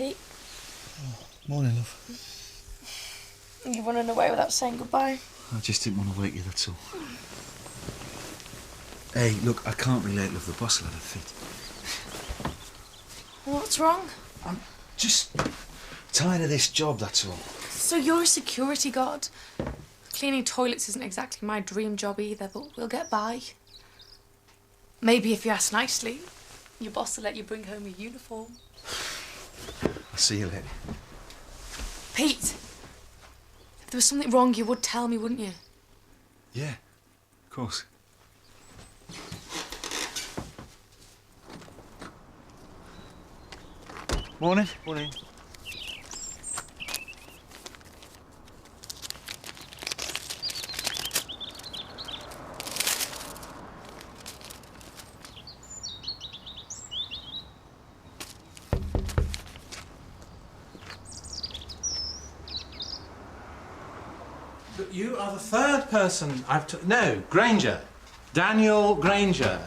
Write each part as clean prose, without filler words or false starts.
Pete. Oh, morning, love. You're running away without saying goodbye. I just didn't want to wake you, that's all. Hey, look, I can't be late, love. The boss will have a fit. What's wrong? I'm just tired of this job, that's all. So you're a security guard? Cleaning toilets isn't exactly my dream job either, but we'll get by. Maybe if you ask nicely, your boss will let you bring home your uniform. I'll see you later. Pete, if there was something wrong, you would tell me, wouldn't you? Yeah, of course. Morning. Morning. You are the third person I've... No, Granger. Daniel Granger.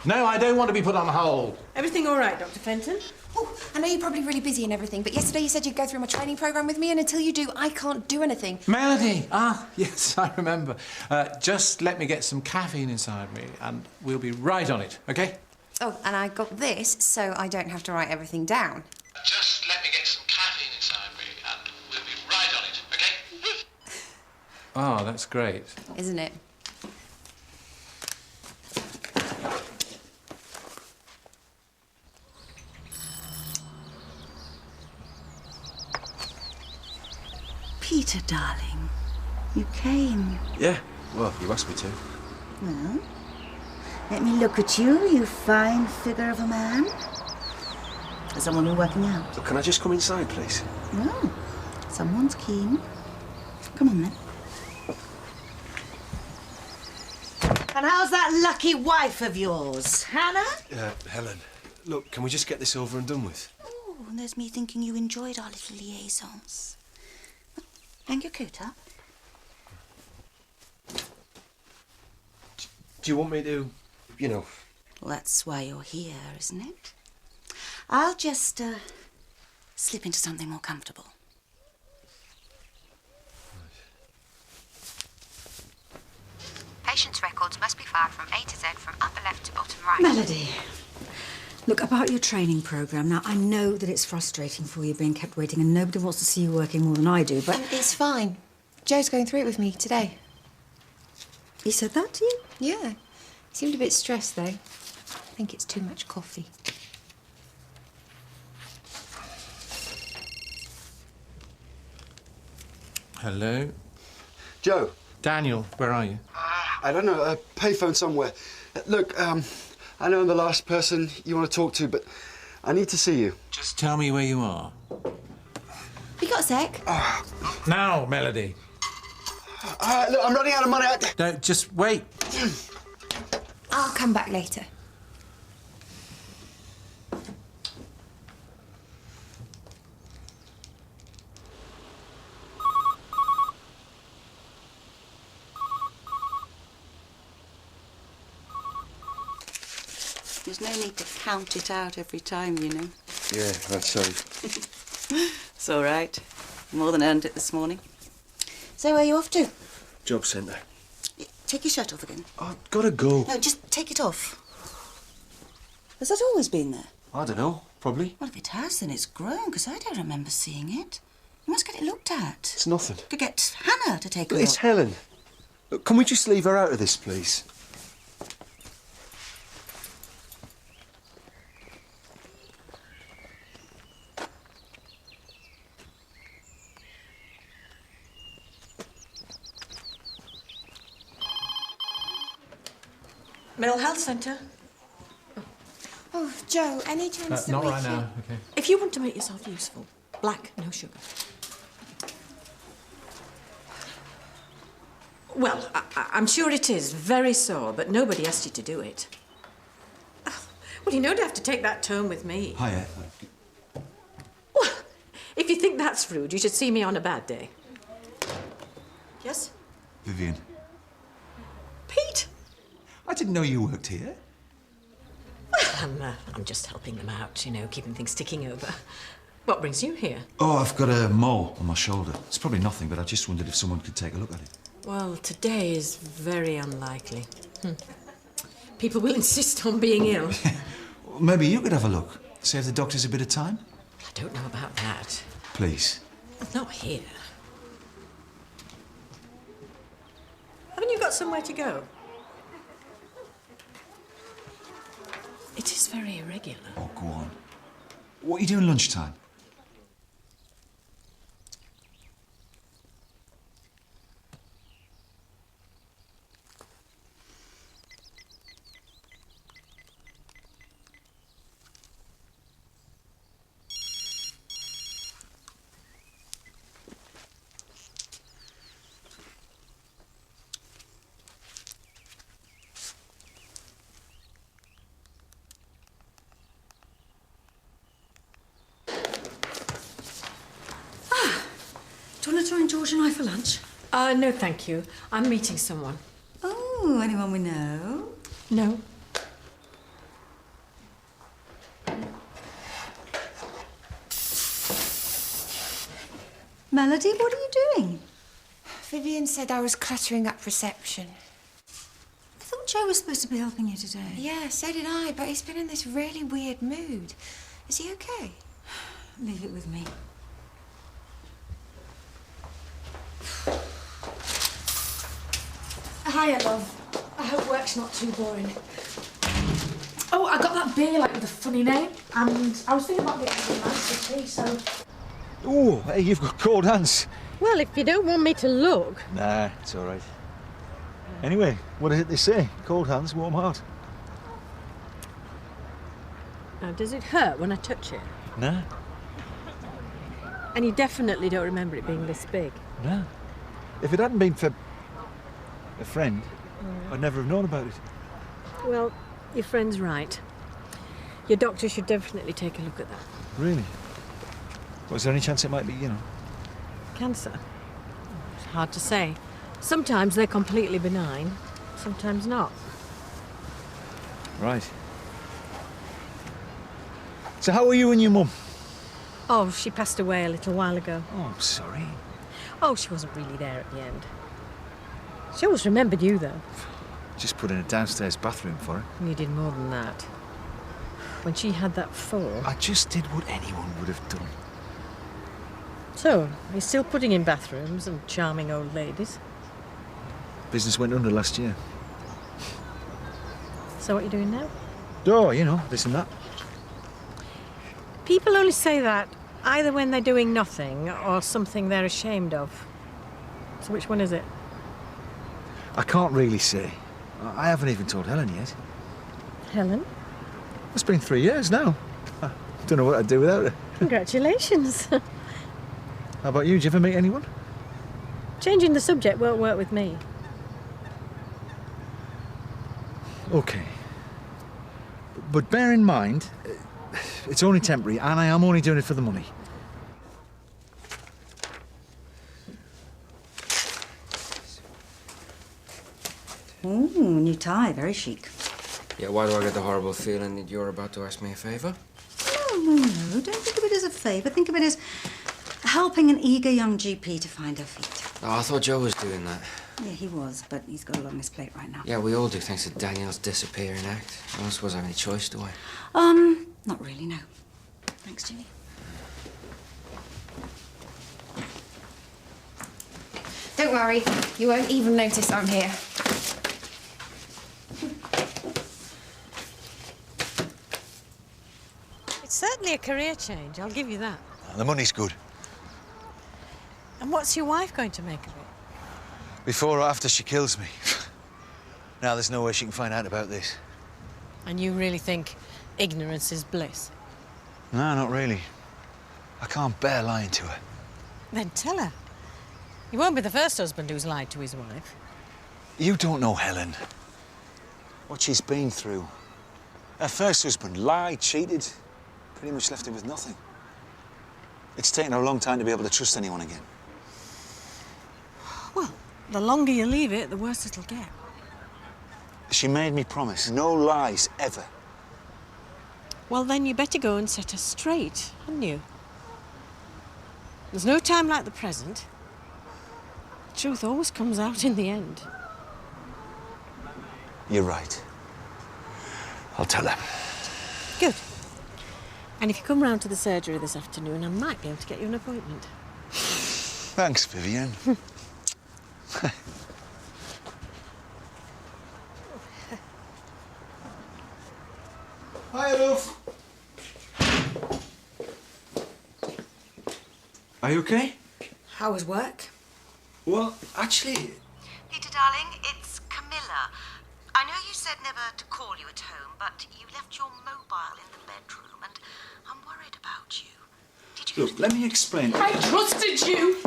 No, I don't want to be put on hold. Everything all right, Dr. Fenton? Oh, I know you're probably really busy and everything, but yesterday you said you'd go through my training programme with me, and until you do, I can't do anything. Melody! Ah, yes, I remember. Just let me get some caffeine inside me, and we'll be right on it, OK? Oh, and I got this so I don't have to write everything down. Just let me get some caffeine inside me, and we'll be right on it, OK? Oh, that's great. Isn't it? Peter, darling, you came. Yeah, well, you asked me to. Well, let me look at you, you fine figure of a man. Is someone working out? So can I just come inside, please? No, someone's keen. Come on, then. And how's that lucky wife of yours, Hannah? Helen, look, can we just get this over and done with? Oh, and there's me thinking you enjoyed our little liaisons. Hang your coat up. Do you want me to, you know... Well, that's why you're here, isn't it? I'll just, slip into something more comfortable. Patient's records must be filed from A to Z from upper left to bottom right. Melody, look, about your training programme, now I know that it's frustrating for you being kept waiting and nobody wants to see you working more than I do, but... It's fine. Joe's going through it with me today. He said that to you? Yeah. He seemed a bit stressed, though. I think it's too much coffee. Hello? Joe. Daniel, where are you? I don't know, a payphone somewhere. Look, I know I'm the last person you want to talk to, but I need to see you. Just tell me where you are. You got a sec? Now, Melody. Look, I'm running out of money. No, just wait. I'll come back later. There's no need to count it out every time, you know. Yeah, that's so. It's all right. More than earned it this morning. So where are you off to? Job centre. Take your shirt off again. I've got to go. No, just take it off. Has that always been there? I don't know, probably. Well, if it has, then it's grown, because I don't remember seeing it. You must get it looked at. It's nothing. Could get Hannah to take a But look. it's Helen. Look, can we just leave her out of this, please? Mental Health Centre. Oh, Joe, any chance that Not we right can... now, OK. If you want to make yourself useful, black, no sugar. Well, I'm sure it is very sore, but nobody asked you to do it. Oh, well, you don't have to take that tone with me. Hiya. Well, if you think that's rude, you should see me on a bad day. Yes? Vivian. Pete? I didn't know you worked here. Well, I'm just helping them out, you know, keeping things ticking over. What brings you here? Oh, I've got a mole on my shoulder. It's probably nothing, but I just wondered if someone could take a look at it. Well, today is very unlikely. People will insist on being ill. Well, maybe you could have a look. Save the doctors a bit of time. I don't know about that. Please. Not here. Haven't you got somewhere to go? It is very irregular. Oh, go on. What are you doing lunchtime? Do you want to join George and I for lunch? No, thank you. I'm meeting someone. Oh, anyone we know? No. Melody, what are you doing? Vivian said I was cluttering up reception. I thought Joe was supposed to be helping you today. Yeah, so did I, but he's been in this really weird mood. Is he okay? Leave it with me. Hiya, love. I hope work's not too boring. Oh, I got that beer like with a funny name, and I was thinking about getting some nice tea, so... Oh, hey, you've got cold hands. Well, if you don't want me to look... Nah, it's all right. Anyway, what is it they say? Cold hands, warm heart. Now, does it hurt when I touch it? Nah, And you definitely don't remember it being this big? nah. If it hadn't been for a friend, I'd never have known about it. Well, your friend's right. Your doctor should definitely take a look at that. Really? Was there any chance it might be, Cancer? It's hard to say. Sometimes they're completely benign, sometimes not. Right. So how are you and your mum? Oh, she passed away a little while ago. Oh, I'm sorry. Oh, she wasn't really there at the end. She always remembered you, though. Just put in a downstairs bathroom for her. You did more than that. When she had that fall... I just did what anyone would have done. So, you're still putting in bathrooms and charming old ladies? Business went under last year. So what are you doing now? Oh, this and that. People only say that either when they're doing nothing or something they're ashamed of. So which one is it? I can't really say. I haven't even told Helen yet. Helen? It's been 3 years now. I don't know what I'd do without her. Congratulations. How about you? Did you ever meet anyone? Changing the subject won't work with me. Okay. But bear in mind, it's only temporary, and I am only doing it for the money. Ooh, new tie, very chic. Yeah, why do I get the horrible feeling that you're about to ask me a favour? No, don't think of it as a favour. Think of it as helping an eager young GP to find her feet. Oh, I thought Joe was doing that. Yeah, he was, but he's got a lot on his plate right now. Yeah, we all do, thanks to Danielle's disappearing act. I don't suppose I have any choice, do I? Not really, no. Thanks, Jimmy. Don't worry, you won't even notice I'm here. It's certainly a career change, I'll give you that. The money's good. And what's your wife going to make of it? Before or after she kills me. Now there's no way she can find out about this. And you really think ignorance is bliss? No, not really. I can't bear lying to her. Then tell her. You won't be the first husband who's lied to his wife. You don't know Helen. What she's been through. Her first husband lied, cheated, pretty much left her with nothing. It's taken her a long time to be able to trust anyone again. Well, the longer you leave it, the worse it'll get. She made me promise no lies, ever. Well, then you better go and set her straight, hadn't you? There's no time like the present. The truth always comes out in the end. You're right. I'll tell her. Good. And if you come round to the surgery this afternoon, I might be able to get you an appointment. Thanks, Vivian. Hi, love. Are you okay? How was work? Well, actually... Peter, darling, it's Camilla. I know you said never to call you at home, but you left your mobile in the bedroom, and I'm worried about you. Did you... Look, let me explain. I trusted you!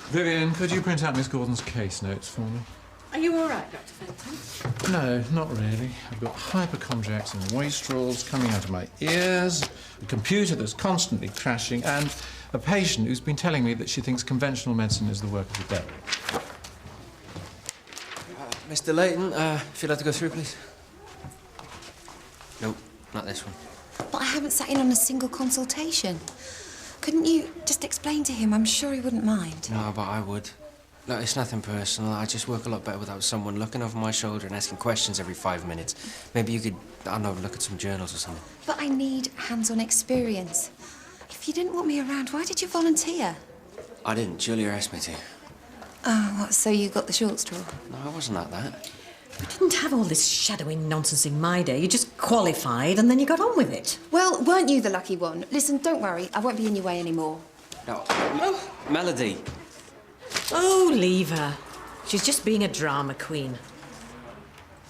Vivian, could you print out Miss Gordon's case notes for me? Are you all right, Dr. Fenton? No, not really. I've got hypochondriacs and wastrels coming out of my ears, a computer that's constantly crashing, and a patient who's been telling me that she thinks conventional medicine is the work of the devil. Mr. Layton, if you'd like to go through, please. Nope, not this one. But I haven't sat in on a single consultation. Couldn't you just explain to him? I'm sure he wouldn't mind. No, but I would. Look, it's nothing personal. I just work a lot better without someone looking over my shoulder and asking questions every 5 minutes. Maybe you could, I don't know, look at some journals or something. But I need hands-on experience. If you didn't want me around, why did you volunteer? I didn't. Julia asked me to. Oh, what, so you got the short straw? No, I wasn't like that. We didn't have all this shadowing nonsense in my day. You just qualified and then you got on with it. Well, weren't you the lucky one? Listen, don't worry. I won't be in your way anymore. No, Melody. Oh, leave her. She's just being a drama queen.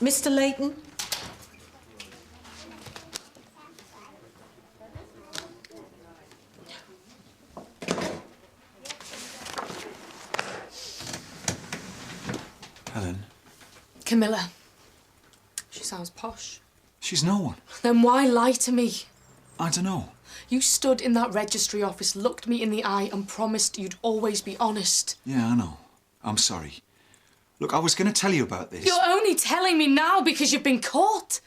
Mr. Layton? Helen, Camilla. She sounds posh. she's no one. Then why lie to me? I don't know. You stood in that registry office, looked me in the eye and promised you'd always be honest. Yeah, I know. I'm sorry. Look, I was going to tell you about this. You're only telling me now because you've been caught.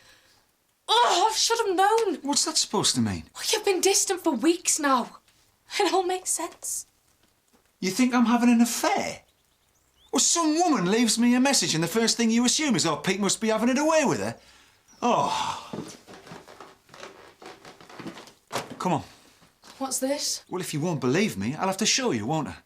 Oh, I should have known. What's that supposed to mean? Well, you've been distant for weeks now. It all makes sense. You think I'm having an affair? Or some woman leaves me a message and the first thing you assume is, oh, Pete must be having it away with her? Oh. Come on. What's this? Well, if you won't believe me, I'll have to show you, won't I?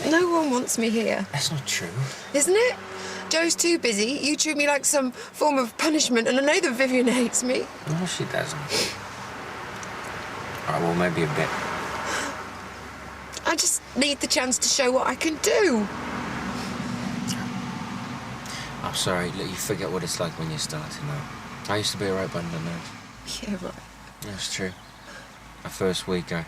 No one wants me here. That's not true. Isn't it? Joe's too busy. You treat me like some form of punishment, and I know that Vivian hates me. No, she doesn't. All right, well, maybe a bit. I just need the chance to show what I can do. I'm sorry, look, you forget what it's like when you're starting out. I used to be a right bundle of nerves. Yeah, right. That's true. My first week, I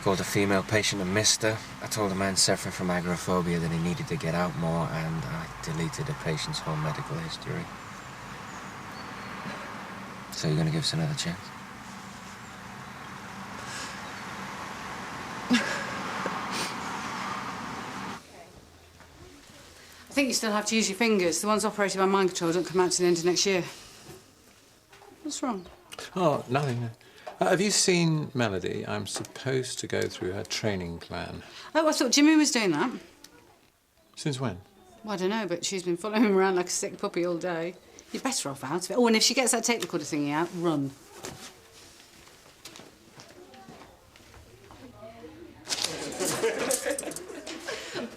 called a female patient a mister. I told a man suffering from agoraphobia that he needed to get out more, and I deleted a patient's whole medical history. So you're gonna give us another chance? I think you still have to use your fingers. The ones operated by mind control don't come out to the end of next year. What's wrong? Oh, nothing. Have you seen Melody? I'm supposed to go through her training plan. Oh, I thought Jimmy was doing that. Since when? Well, I don't know, but she's been following him around like a sick puppy all day. You're better off out of it. Oh, and if she gets that tape recorder thingy out, run.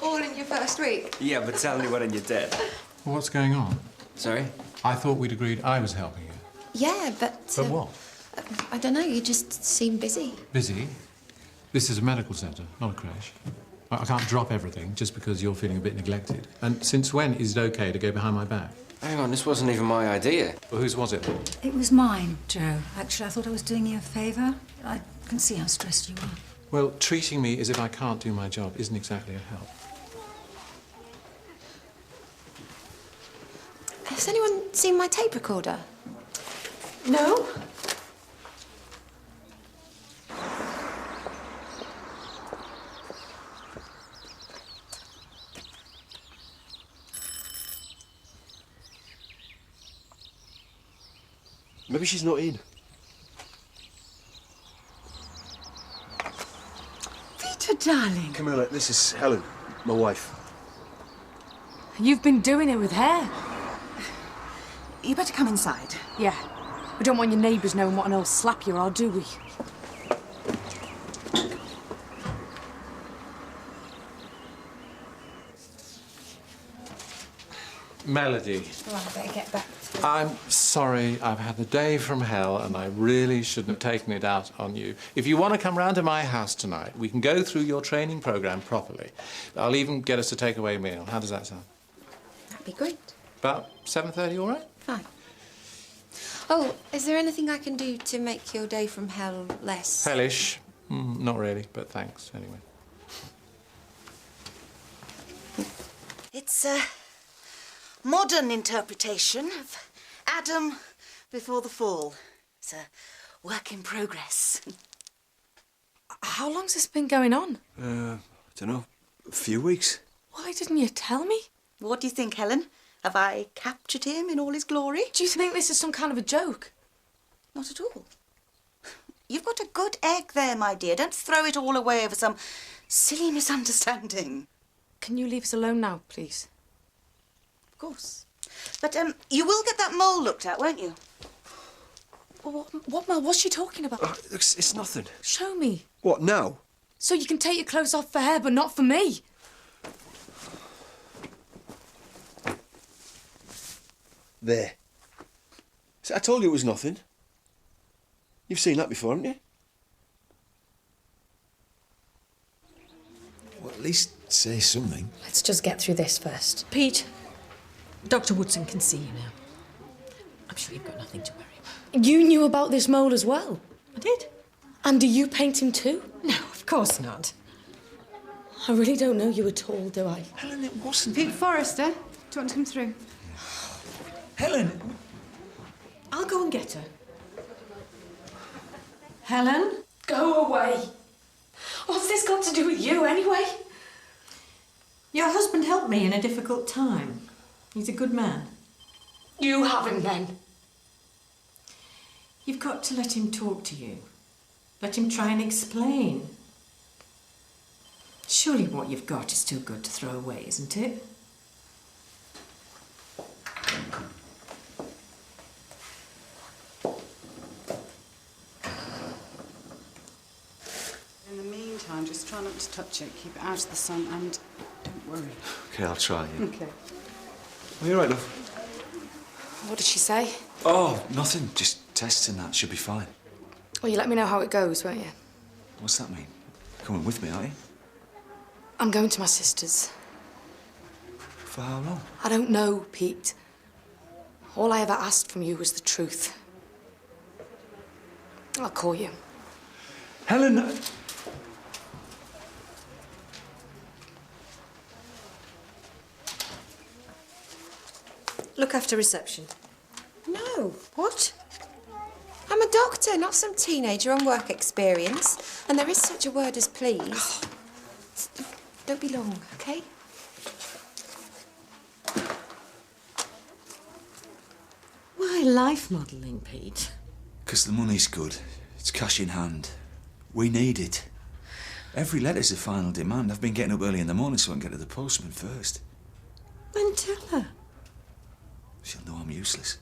All in your first week? Yeah, but tell me when you're dead. Well, what's going on? Sorry? I thought we'd agreed I was helping you. Yeah, but... But what? I don't know, you just seem busy. Busy? This is a medical centre, not a creche. I can't drop everything just because you're feeling a bit neglected. And since when is it OK to go behind my back? Hang on, this wasn't even my idea. Well, whose was it? It was mine, Joe. Actually, I thought I was doing you a favour. I can see how stressed you are. Well, treating me as if I can't do my job isn't exactly a help. Has anyone seen my tape recorder? No. Maybe she's not in. Peter, darling. Camilla, this is Helen, my wife. You've been doing it with hair. You better come inside. Yeah. We don't want your neighbours knowing what an old slap you are, do we? Melody. Oh, I better get back. I'm sorry, I've had a day from hell and I really shouldn't have taken it out on you. If you want to come round to my house tonight, we can go through your training programme properly. I'll even get us a takeaway meal. How does that sound? That'd be great. About 7:30, all right? Fine. Oh, is there anything I can do to make your day from hell less? Hellish. Not really, but thanks anyway. It's a modern interpretation of Adam before the fall. It's a work in progress. How long's this been going on? I don't know. A few weeks. Why didn't you tell me? What do you think, Helen? Have I captured him in all his glory? Do you think this is some kind of a joke? Not at all. You've got a good egg there, my dear. Don't throw it all away over some silly misunderstanding. Can you leave us alone now, please? Of course. But, you will get that mole looked at, won't you? What, Mel? What's she talking about? It's nothing. Show me. What, now? So you can take your clothes off for her, but not for me. There. See, I told you it was nothing. You've seen that before, haven't you? Well, at least say something. Let's just get through this first. Pete, Dr. Woodson can see you now. I'm sure you've got nothing to worry about. You knew about this mole as well? I did. And do you paint him too? No, of course not. I really don't know you at all, do I? Helen, it wasn't. Pete Forrester, do you want to come through? Helen! I'll go and get her. Helen? Go away. What's this got to do with you, anyway? Your husband helped me in a difficult time. He's a good man. You have him, then. You've got to let him talk to you. Let him try and explain. Surely what you've got is too good to throw away, isn't it? In the meantime, just try not to touch it. Keep it out of the sun and don't worry. OK, I'll try, yeah. OK. Are you all right, love? What did she say? Oh, nothing. Just tests and that. Should be fine. Well, you let me know how it goes, won't you? What's that mean? Coming with me, aren't you? I'm going to my sister's. For how long? I don't know, Pete. All I ever asked from you was the truth. I'll call you. Helen! Look after reception. No. What? I'm a doctor, not some teenager on work experience. And there is such a word as please. Don't be long, OK? Why life modelling, Pete? Because the money's good. It's cash in hand. We need it. Every letter's a final demand. I've been getting up early in the morning so I can get to the postman first. Then tell her. She'll know I'm useless.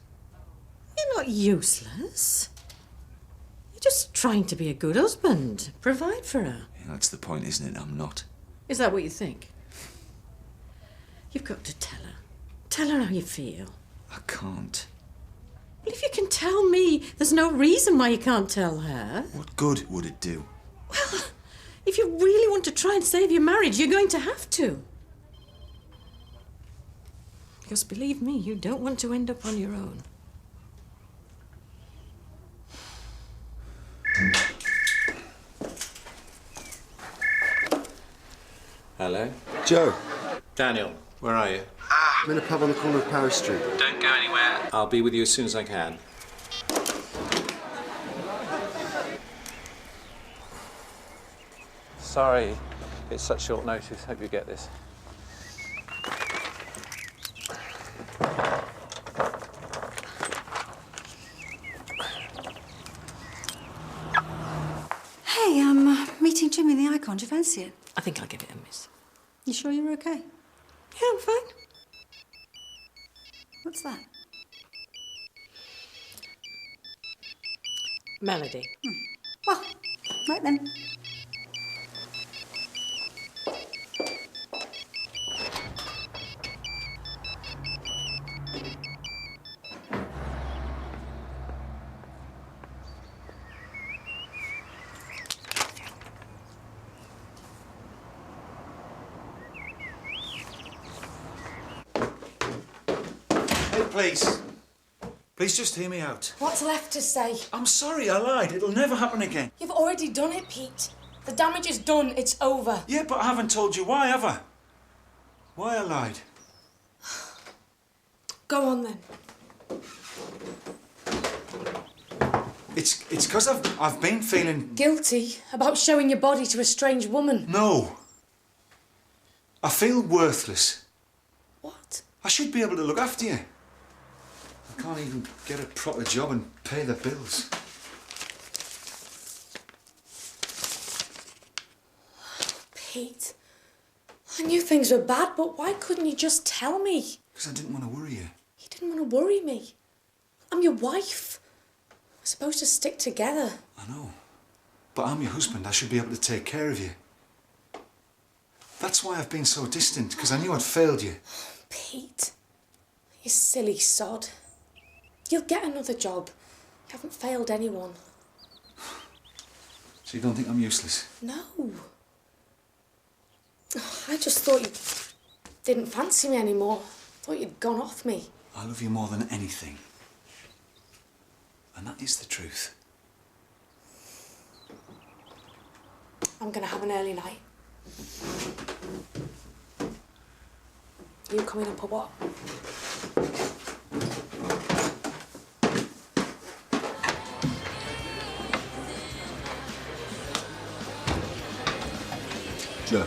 You're not useless. You're just trying to be a good husband. Provide for her. Yeah, that's the point, isn't it? I'm not. Is that what you think? You've got to tell her. Tell her how you feel. I can't. Well, if you can tell me, there's no reason why you can't tell her. What good would it do? Well, if you really want to try and save your marriage, you're going to have to. Because believe me, you don't want to end up on your own. Hello? Joe. Daniel, where are you? I'm in a pub on the corner of Paris Street. Don't go anywhere. I'll be with you as soon as I can. sorry it's such short notice. Hope you get this. Hey, I'm meeting Jim in the Icon. Do you fancy it? I think I'll give it a miss. You sure you're okay? Yeah, I'm fine. What's that? Melody. Well, right then. Hey, please. Please just hear me out. What's left to say? I'm sorry, I lied. It'll never happen again. You've already done it, Pete. The damage is done. It's over. Yeah, but I haven't told you why, have I? Why I lied. Go on, then. It's because I've been feeling... Guilty about showing your body to a strange woman. No. I feel worthless. What? I should be able to look after you. I can't even get a proper job and pay the bills. Pete, I knew things were bad, but why couldn't you just tell me? Because I didn't want to worry you. You didn't want to worry me. I'm your wife. We're supposed to stick together. I know. But I'm your husband. I should be able to take care of you. That's why I've been so distant, because I knew I'd failed you. Pete, you silly sod. You'll get another job. You haven't failed anyone. So you don't think I'm useless? No. I just thought you didn't fancy me anymore. Thought you'd gone off me. I love you more than anything. And that is the truth. I'm gonna have an early night. You coming up or what? Joe.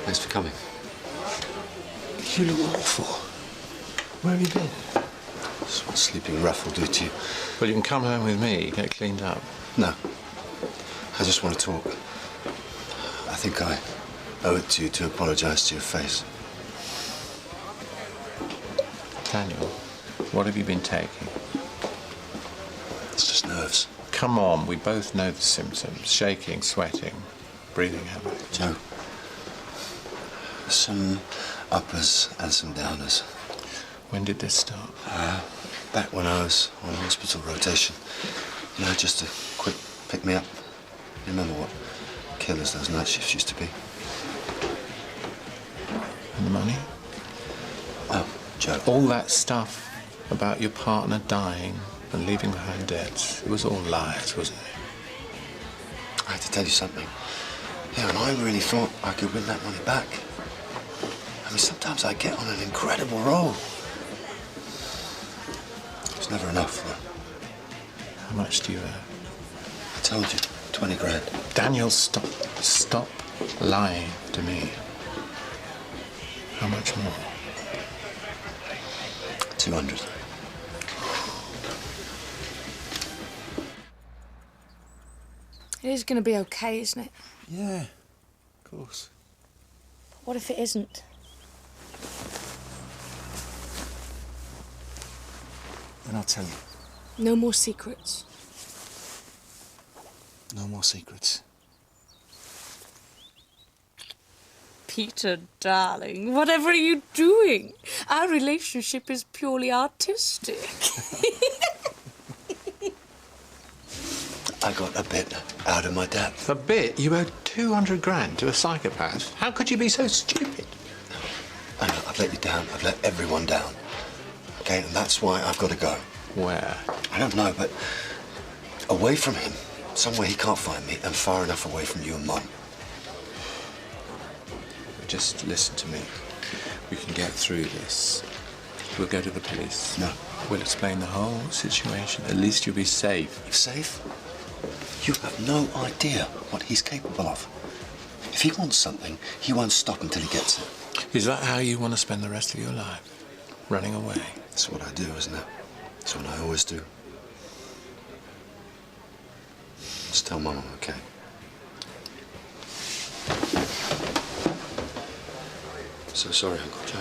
Thanks for coming. You look awful. Where have you been? That's what sleeping rough will do to you. Well, you can come home with me, get cleaned up. No. I just want to talk. I think I owe it to you to apologise to your face. Daniel, what have you been taking? It's just nerves. Come on, we both know the symptoms. Shaking, sweating, breathing heavily. Joe, some uppers and some downers. When did this start? Back when I was on hospital rotation. You know, just a quick pick-me-up. You remember what killers those night shifts used to be? And the money? Oh, Joe. All that stuff about your partner dying and leaving behind debts, it was all lies, wasn't it? I had to tell you something. Yeah, and I really thought I could win that money back. I mean, sometimes I get on an incredible roll. It's never enough, though. How much do you earn? I told you, 20 grand. Daniel, stop. Stop lying to me. How much more? 200. It is going to be okay, isn't it? Yeah, of course. But what if it isn't? Then I'll tell you. No more secrets. No more secrets. Peter, darling, whatever are you doing? Our relationship is purely artistic. I got a bit out of my depth. A bit? You owed 200 grand to a psychopath. How could you be so stupid? I know, I've let you down. I've let everyone down. Okay, and that's why I've got to go. Where? I don't know, but away from him. Somewhere he can't find me, and far enough away from you and Mum. Just listen to me. We can get through this. We'll go to the police. No. We'll explain the whole situation. At least you'll be safe. Safe? You have no idea what he's capable of. If he wants something, he won't stop until he gets it. Is that how you want to spend the rest of your life? Running away? That's what I do, isn't it? That's what I always do. Just tell Mum I'm okay. So sorry, Uncle Joe.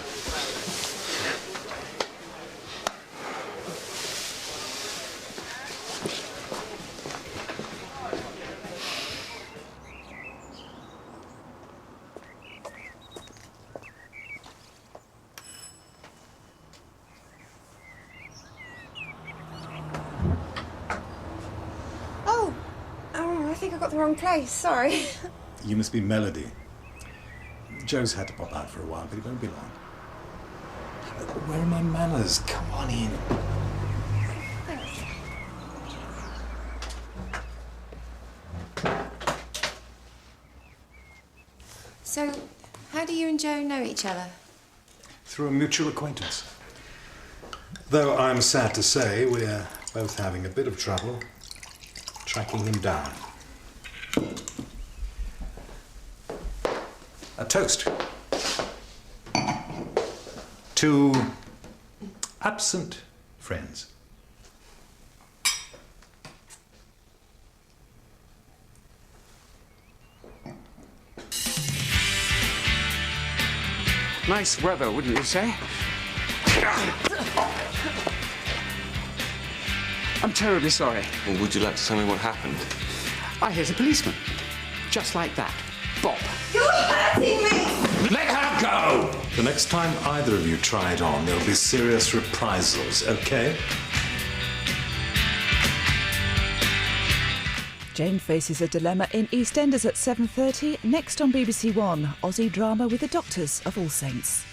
I think I got the wrong place, sorry. You must be Melody. Joe's had to pop out for a while, but he won't be long. Where are my manners? Come on in. So, how do you and Joe know each other? Through a mutual acquaintance. Though I'm sad to say we're both having a bit of trouble tracking him down. A toast to absent friends. Nice weather, wouldn't you say? I'm terribly sorry. Well, would you like to tell me what happened? I hit a policeman. Just like that. Bop. You're hurting me! Let her go! The next time either of you try it on, there'll be serious reprisals, okay? Jane faces a dilemma in EastEnders at 7:30. Next on BBC1, Aussie drama with the Doctors of All Saints.